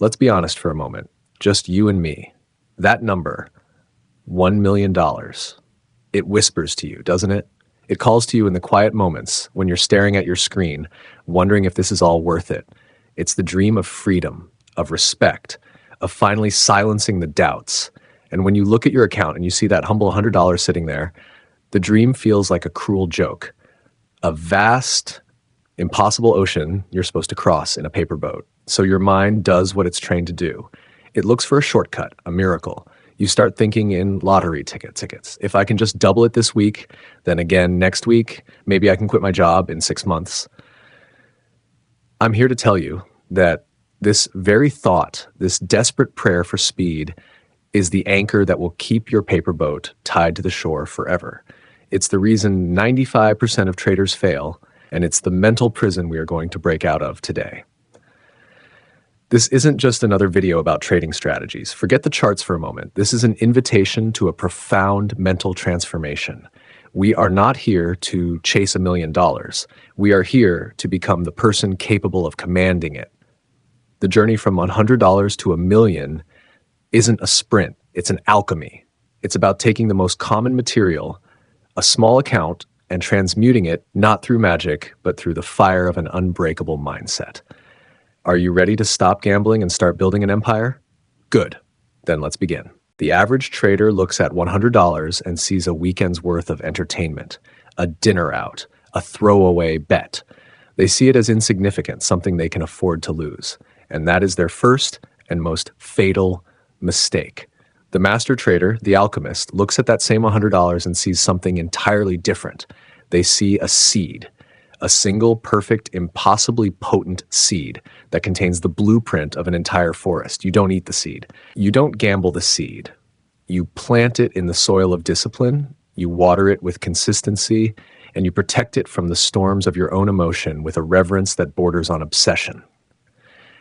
Let's be honest for a moment. Just you and me. That number, $1 million, it whispers to you, doesn't it? It calls to you in the quiet moments when you're staring at your screen, wondering if this is all worth it. It's the dream of freedom, of respect, of finally silencing the doubts. And when you look at your account and you see that humble $100 sitting there, the dream feels like a cruel joke. A vast, impossible ocean you're supposed to cross in a paper boat. So your mind does what it's trained to do. It looks for a shortcut, a miracle. You start thinking in lottery tickets. If I can just double it this week, then again next week, maybe I can quit my job in 6 months. I'm here to tell you that this very thought, this desperate prayer for speed, is the anchor that will keep your paper boat tied to the shore forever. It's the reason 95% of traders fail, and it's the mental prison we are going to break out of today. This isn't just another video about trading strategies. Forget the charts for a moment. This is an invitation to a profound mental transformation. We are not here to chase $1 million. We are here to become the person capable of commanding it. The journey from $100 to $1 million isn't a sprint. It's an alchemy. It's about taking the most common material, a small account, and transmuting it not through magic, but through the fire of an unbreakable mindset. Are you ready to stop gambling and start building an empire? Good. Then let's begin. The average trader looks at $100 and sees a weekend's worth of entertainment, a dinner out, a throwaway bet. They see it as insignificant, something they can afford to lose. And that is their first and most fatal mistake. The master trader, the alchemist, looks at that same $100 and sees something entirely different. They see a seed, a single, perfect, impossibly potent seed that contains the blueprint of an entire forest. You don't eat the seed. You don't gamble the seed. You plant it in the soil of discipline, you water it with consistency, and you protect it from the storms of your own emotion with a reverence that borders on obsession.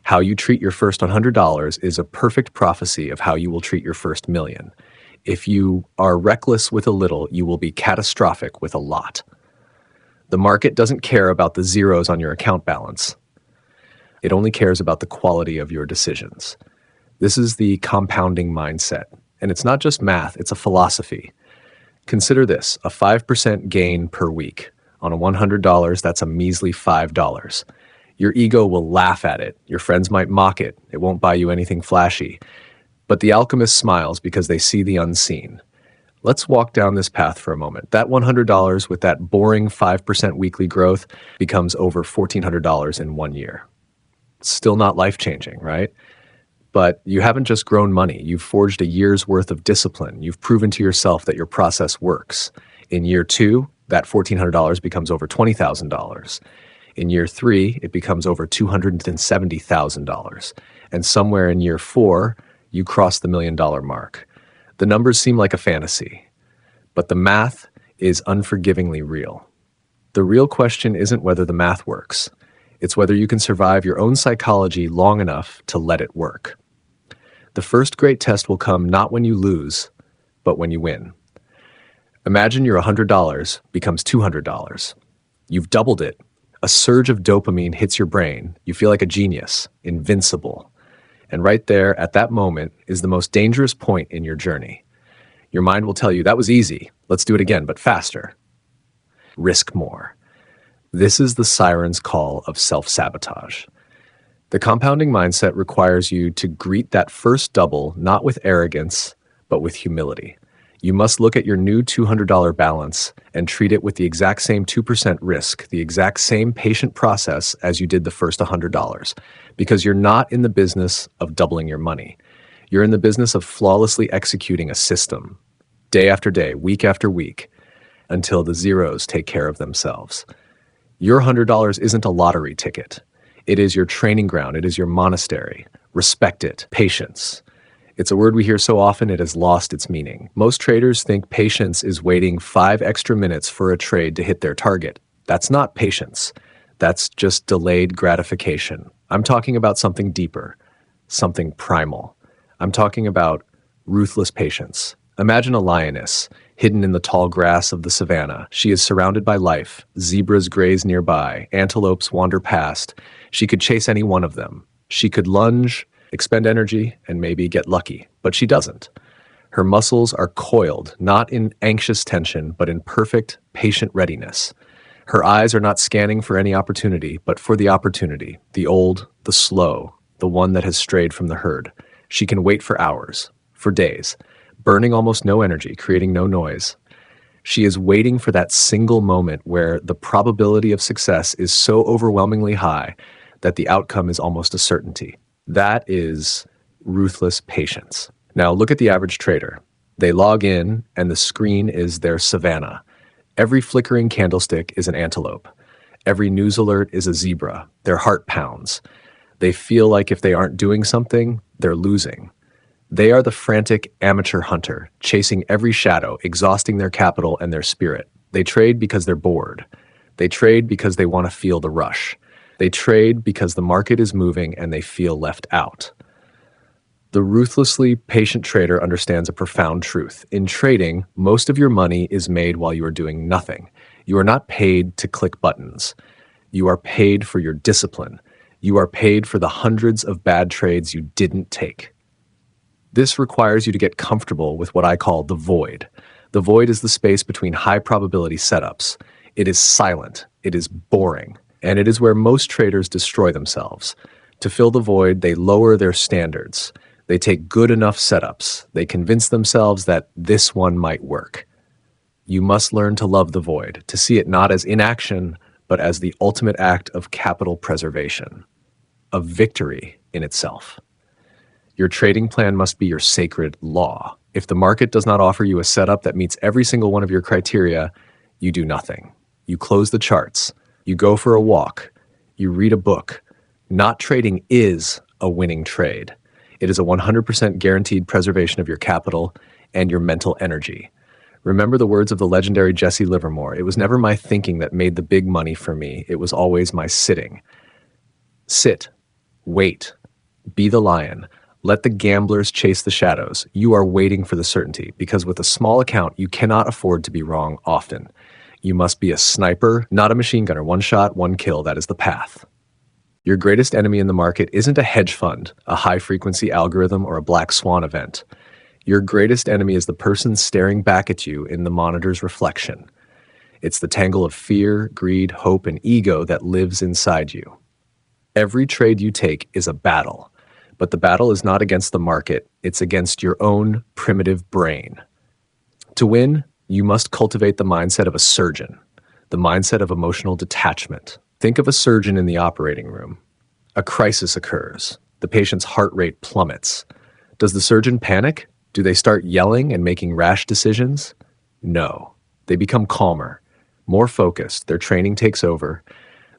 How you treat your first $100 is a perfect prophecy of how you will treat your first million. If you are reckless with a little, you will be catastrophic with a lot. The market doesn't care about the zeros on your account balance. It only cares about the quality of your decisions. This is the compounding mindset. And it's not just math, it's a philosophy. Consider this, a 5% gain per week. On a $100, that's a measly $5. Your ego will laugh at it. Your friends might mock it. It won't buy you anything flashy. But the alchemist smiles because they see the unseen. Let's walk down this path for a moment. That $100 with that boring 5% weekly growth becomes over $1,400 in 1 year. It's still not life-changing, right? But you haven't just grown money. You've forged a year's worth of discipline. You've proven to yourself that your process works. In year 2, that $1,400 becomes over $20,000. In year 3, it becomes over $270,000. And somewhere in year 4, you cross the $1 million mark. The numbers seem like a fantasy, but the math is unforgivingly real. The real question isn't whether the math works. It's whether you can survive your own psychology long enough to let it work. The first great test will come not when you lose, but when you win. Imagine your $100 becomes $200. You've doubled it. A surge of dopamine hits your brain. You feel like a genius, invincible. And right there, at that moment, is the most dangerous point in your journey. Your mind will tell you, that was easy. Let's do it again, but faster. Risk more. This is the siren's call of self-sabotage. The compounding mindset requires you to greet that first double not with arrogance, but with humility. You must look at your new $200 balance and treat it with the exact same 2% risk, the exact same patient process as you did the first $100, because you're not in the business of doubling your money. You're in the business of flawlessly executing a system, day after day, week after week, until the zeros take care of themselves. Your $100 isn't a lottery ticket. It is your training ground. It is your monastery. Respect it. Patience. It's a word we hear so often it has lost its meaning. Most traders think patience is waiting 5 extra minutes for a trade to hit their target. That's not patience. That's just delayed gratification. I'm talking about something deeper, something primal. I'm talking about ruthless patience. Imagine a lioness hidden in the tall grass of the savannah. She is surrounded by life. Zebras graze nearby. Antelopes wander past. She could chase any one of them. She could lunge expend energy, and maybe get lucky. But she doesn't. Her muscles are coiled, not in anxious tension, but in perfect, patient readiness. Her eyes are not scanning for any opportunity, but for the opportunity, the old, the slow, the one that has strayed from the herd. She can wait for hours, for days, burning almost no energy, creating no noise. She is waiting for that single moment where the probability of success is so overwhelmingly high that the outcome is almost a certainty. That is ruthless patience. Now look at the average trader. They log in and the screen is their savanna. Every flickering candlestick is an antelope. Every news alert is a zebra. Their heart pounds. They feel like if they aren't doing something, they're losing. They are the frantic amateur hunter, chasing every shadow, exhausting their capital and their spirit. They trade because they're bored. They trade because they want to feel the rush. They trade because the market is moving and they feel left out. The ruthlessly patient trader understands a profound truth. In trading, most of your money is made while you are doing nothing. You are not paid to click buttons. You are paid for your discipline. You are paid for the hundreds of bad trades you didn't take. This requires you to get comfortable with what I call the void. The void is the space between high probability setups. It is silent. It is boring. And it is where most traders destroy themselves. To fill the void, they lower their standards. They take good enough setups. They convince themselves that this one might work. You must learn to love the void, to see it not as inaction, but as the ultimate act of capital preservation, of victory in itself. Your trading plan must be your sacred law. If the market does not offer you a setup that meets every single one of your criteria, you do nothing. You close the charts. You go for a walk. You read a book. Not trading is a winning trade. It is a 100% guaranteed preservation of your capital and your mental energy. Remember the words of the legendary Jesse Livermore. It was never my thinking that made the big money for me. It was always my sitting. Sit. Wait. Be the lion. Let the gamblers chase the shadows. You are waiting for the certainty, because with a small account, you cannot afford to be wrong often. You must be a sniper, not a machine gunner. One shot, one kill. That is the path. Your greatest enemy in the market isn't a hedge fund, a high-frequency algorithm, or a black swan event. Your greatest enemy is the person staring back at you in the monitor's reflection. It's the tangle of fear, greed, hope, and ego that lives inside you. Every trade you take is a battle, but the battle is not against the market, it's against your own primitive brain. To win, you must cultivate the mindset of a surgeon, the mindset of emotional detachment. Think of a surgeon in the operating room. A crisis occurs. The patient's heart rate plummets. Does the surgeon panic? Do they start yelling and making rash decisions? No. They become calmer, more focused. Their training takes over.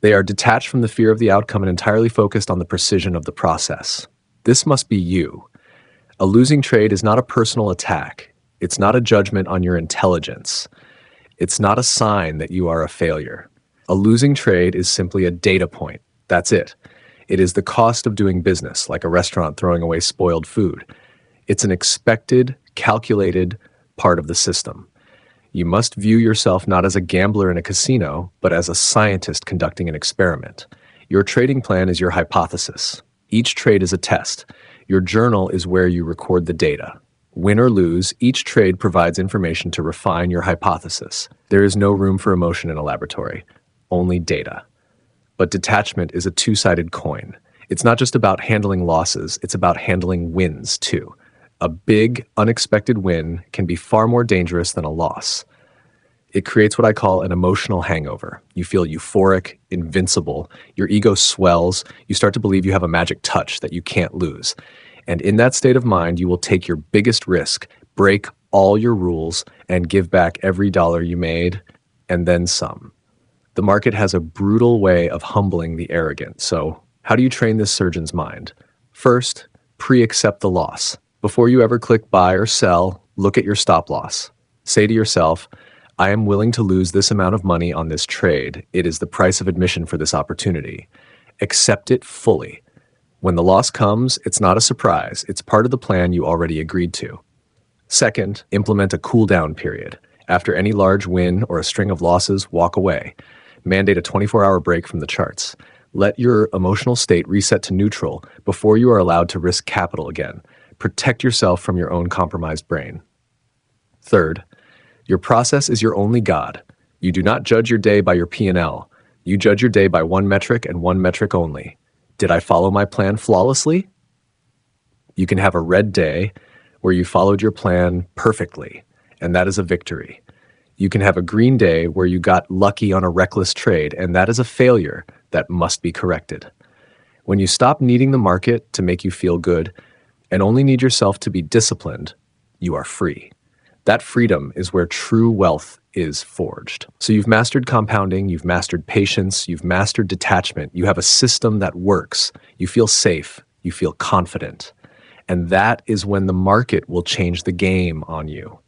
They are detached from the fear of the outcome and entirely focused on the precision of the process. This must be you. A losing trade is not a personal attack. It's not a judgment on your intelligence. It's not a sign that you are a failure. A losing trade is simply a data point. That's it. It is the cost of doing business, like a restaurant throwing away spoiled food. It's an expected, calculated part of the system. You must view yourself not as a gambler in a casino, but as a scientist conducting an experiment. Your trading plan is your hypothesis. Each trade is a test. Your journal is where you record the data. Win or lose, each trade provides information to refine your hypothesis. There is no room for emotion in a laboratory, only data. But detachment is a two-sided coin. It's not just about handling losses, it's about handling wins too. A big, unexpected win can be far more dangerous than a loss. It creates what I call an emotional hangover. You feel euphoric, invincible, your ego swells, you start to believe you have a magic touch that you can't lose. And in that state of mind, you will take your biggest risk, break all your rules, and give back every dollar you made, and then some. The market has a brutal way of humbling the arrogant. So, how do you train this surgeon's mind? First, pre-accept the loss. Before you ever click buy or sell, look at your stop loss. Say to yourself, I am willing to lose this amount of money on this trade. It is the price of admission for this opportunity. Accept it fully. When the loss comes, it's not a surprise. It's part of the plan you already agreed to. Second, implement a cool-down period. After any large win or a string of losses, walk away. Mandate a 24-hour break from the charts. Let your emotional state reset to neutral before you are allowed to risk capital again. Protect yourself from your own compromised brain. Third, your process is your only God. You do not judge your day by your P&L. You judge your day by one metric and one metric only. Did I follow my plan flawlessly? You can have a red day where you followed your plan perfectly, and that is a victory. You can have a green day where you got lucky on a reckless trade, and that is a failure that must be corrected. When you stop needing the market to make you feel good and only need yourself to be disciplined, you are free. That freedom is where true wealth is forged. So you've mastered compounding, you've mastered patience, you've mastered detachment, you have a system that works, you feel safe, you feel confident. And that is when the market will change the game on you.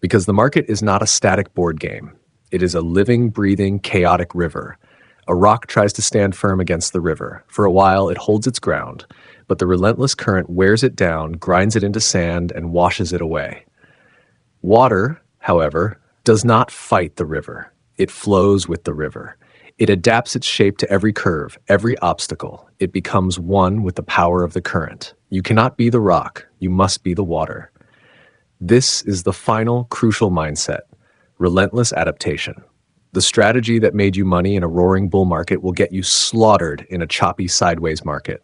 Because the market is not a static board game. It is a living, breathing, chaotic river. A rock tries to stand firm against the river. For a while, it holds its ground, but the relentless current wears it down, grinds it into sand, and washes it away. Water, however, does not fight the river. It flows with the river. It adapts its shape to every curve, every obstacle. It becomes one with the power of the current. You cannot be the rock. You must be the water. This is the final, crucial mindset: relentless adaptation. The strategy that made you money in a roaring bull market will get you slaughtered in a choppy sideways market.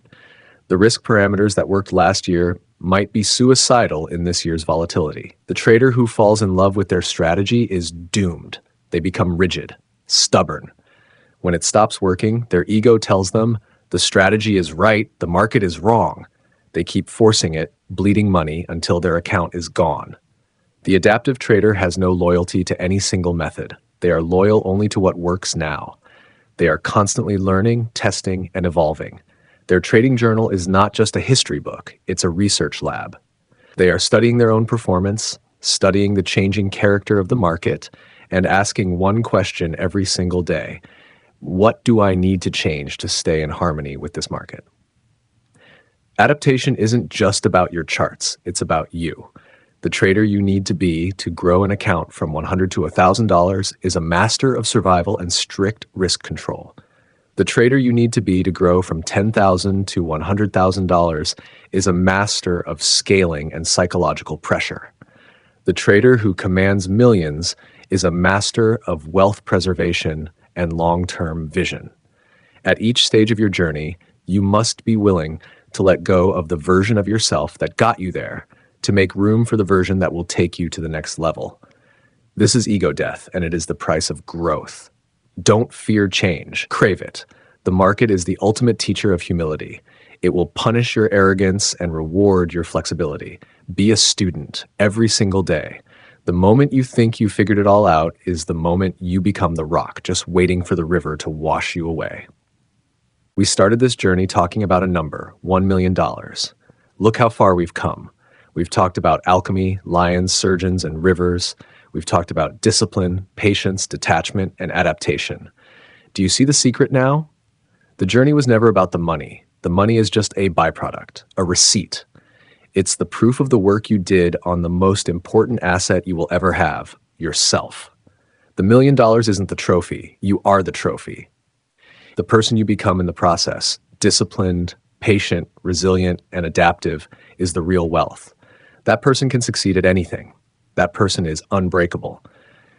The risk parameters that worked last year might be suicidal in this year's volatility. The trader who falls in love with their strategy is doomed. They become rigid, stubborn. When it stops working, their ego tells them the strategy is right, the market is wrong. They keep forcing it, bleeding money until their account is gone. The adaptive trader has no loyalty to any single method. They are loyal only to what works now. They are constantly learning, testing, and evolving. Their trading journal is not just a history book, it's a research lab. They are studying their own performance, studying the changing character of the market, and asking one question every single day: what do I need to change to stay in harmony with this market? Adaptation isn't just about your charts, it's about you. The trader you need to be to grow an account from $100 to $1,000 is a master of survival and strict risk control. The trader you need to be to grow from $10,000 to $100,000 is a master of scaling and psychological pressure. The trader who commands millions is a master of wealth preservation and long-term vision. At each stage of your journey, you must be willing to let go of the version of yourself that got you there to make room for the version that will take you to the next level. This is ego death, and it is the price of growth. Don't fear change, crave it. The market is the ultimate teacher of humility. It will punish your arrogance and reward your flexibility. Be a student every single day. The moment you think you figured it all out is the moment you become the rock, just waiting for the river to wash you away. We started this journey talking about a number, $1 million. Look how far we've come. We've talked about alchemy, lions, surgeons, and rivers. We've talked about discipline, patience, detachment, and adaptation. Do you see the secret now? The journey was never about the money. The money is just a byproduct, a receipt. It's the proof of the work you did on the most important asset you will ever have, yourself. The $1 million isn't the trophy. You are the trophy. The person you become in the process, disciplined, patient, resilient, and adaptive, is the real wealth. That person can succeed at anything. That person is unbreakable.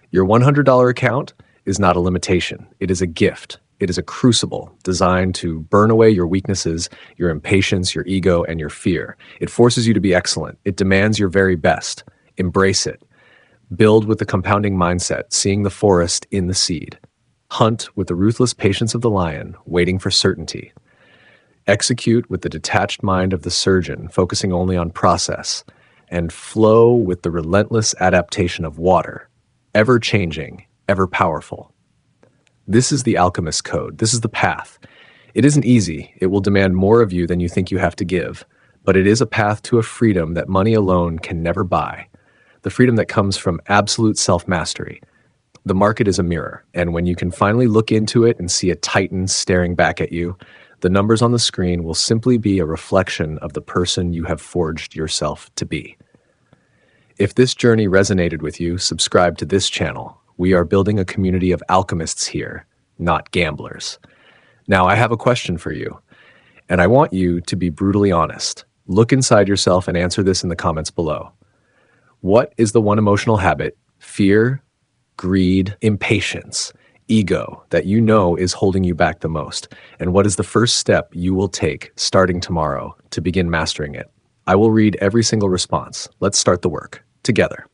Your $100 account is not a limitation. It is a gift. It is a crucible designed to burn away your weaknesses, your impatience, your ego, and your fear. It forces you to be excellent. It demands your very best. Embrace it. Build with the compounding mindset, seeing the forest in the seed. Hunt with the ruthless patience of the lion, waiting for certainty. Execute with the detached mind of the surgeon, focusing only on process. And flow with the relentless adaptation of water, ever-changing, ever-powerful. This is the Alchemist code. This is the path. It isn't easy. It will demand more of you than you think you have to give. But it is a path to a freedom that money alone can never buy. The freedom that comes from absolute self-mastery. The market is a mirror, and when you can finally look into it and see a titan staring back at you, the numbers on the screen will simply be a reflection of the person you have forged yourself to be. If this journey resonated with you, subscribe to this channel. We are building a community of alchemists here, not gamblers. Now, I have a question for you, and I want you to be brutally honest. Look inside yourself and answer this in the comments below. What is the one emotional habit, fear, greed, impatience, ego, that you know is holding you back the most? And what is the first step you will take starting tomorrow to begin mastering it? I will read every single response. Let's start the work together.